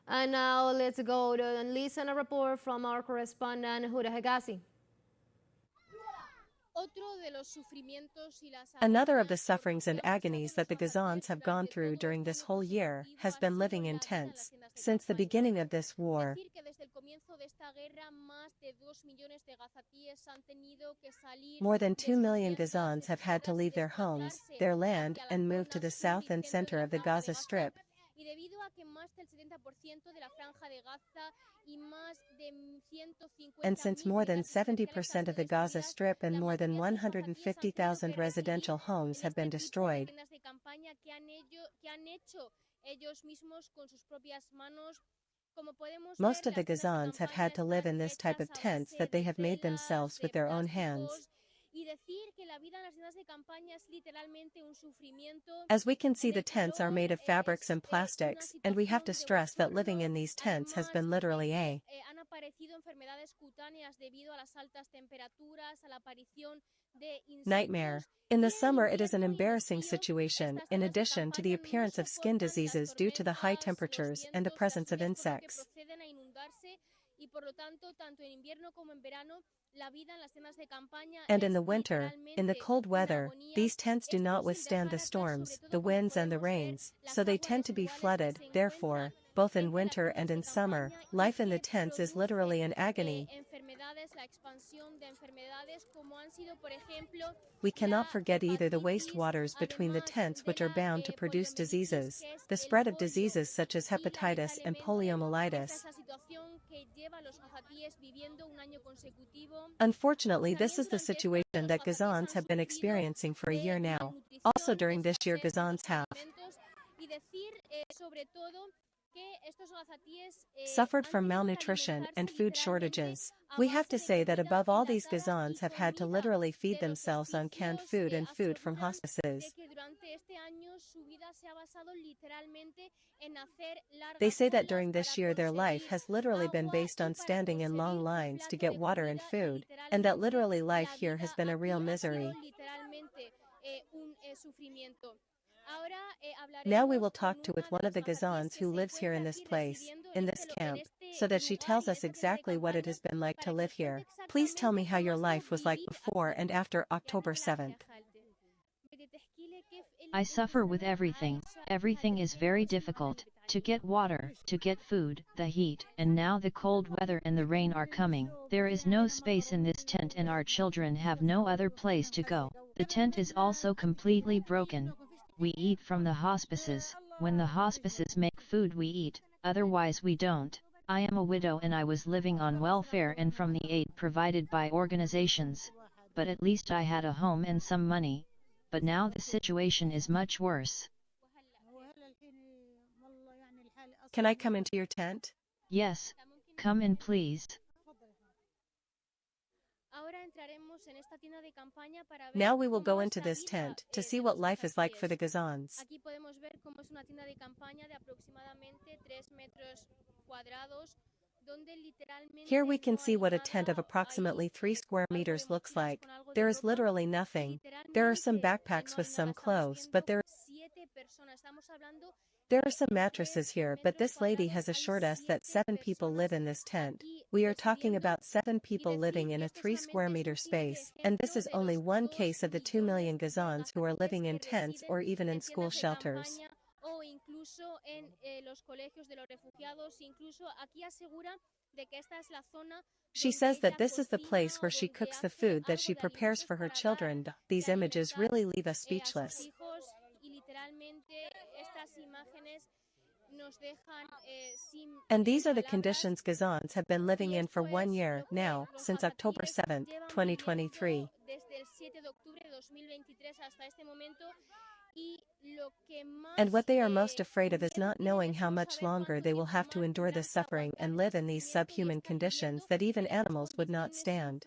And now let's go to and listen a report from our correspondent Huda Hegazi. Another of the sufferings and agonies that the Gazans have gone through during this whole year has been living in tents. Since the beginning of this war, more than 2 million Gazans have had to leave their homes, their land, and move to the south and center of the Gaza Strip. And since more than 70% of the Gaza Strip and more than 150,000 residential homes have been destroyed, most of the Gazans have had to live in this type of tents that they have made themselves with their own hands. As we can see, the tents are made of fabrics and plastics, and we have to stress that living in these tents has been literally a nightmare. In the summer it is an embarrassing situation, in addition to the appearance of skin diseases due to the high temperatures and the presence of insects. And in the winter, in the cold weather, these tents do not withstand the storms, the winds and the rains, so they tend to be flooded. Therefore, both in winter and in summer, life in the tents is literally an agony. We cannot forget either the wastewaters between the tents, which are bound to produce diseases, the spread of diseases such as hepatitis and poliomyelitis. Unfortunately, this is the situation that Gazans have been experiencing for a year now. Also during this year, Gazans have suffered from malnutrition and food shortages. We have to say that above all, these Gazans have had to literally feed themselves on canned food and food from hospices. They say that during this year their life has literally been based on standing in long lines to get water and food, and that literally life here has been a real misery. Now we will talk with one of the Gazans who lives here in this place, in this camp, so that she tells us exactly what it has been like to live here. Please tell me how your life was like before and after October 7th. I suffer with everything. Everything is very difficult. To get water, to get food, the heat, and now the cold weather and the rain are coming. There is no space in this tent and our children have no other place to go. The tent is also completely broken. We eat from the hospices. When the hospices make food we eat, otherwise we don't. I am a widow and I was living on welfare and from the aid provided by organizations, but at least I had a home and some money. But now the situation is much worse. Can I come into your tent? Yes, come in please. Now we will go into this tent to see what life is like for the Gazans. Here we can see what a tent of approximately 3 square meters looks like. There is literally nothing. There are some backpacks with some clothes, but there are some mattresses here, but this lady has assured us that 7 people live in this tent. We are talking about 7 people living in a 3 square meter space, and this is only one case of the 2 million Gazans who are living in tents or even in school shelters. She says that this is the place where she cooks the food that she prepares for her children. These images really leave us speechless. And these are the conditions Gazans have been living in for 1 year now, since October 7, 2023. And what they are most afraid of is not knowing how much longer they will have to endure this suffering and live in these subhuman conditions that even animals would not stand.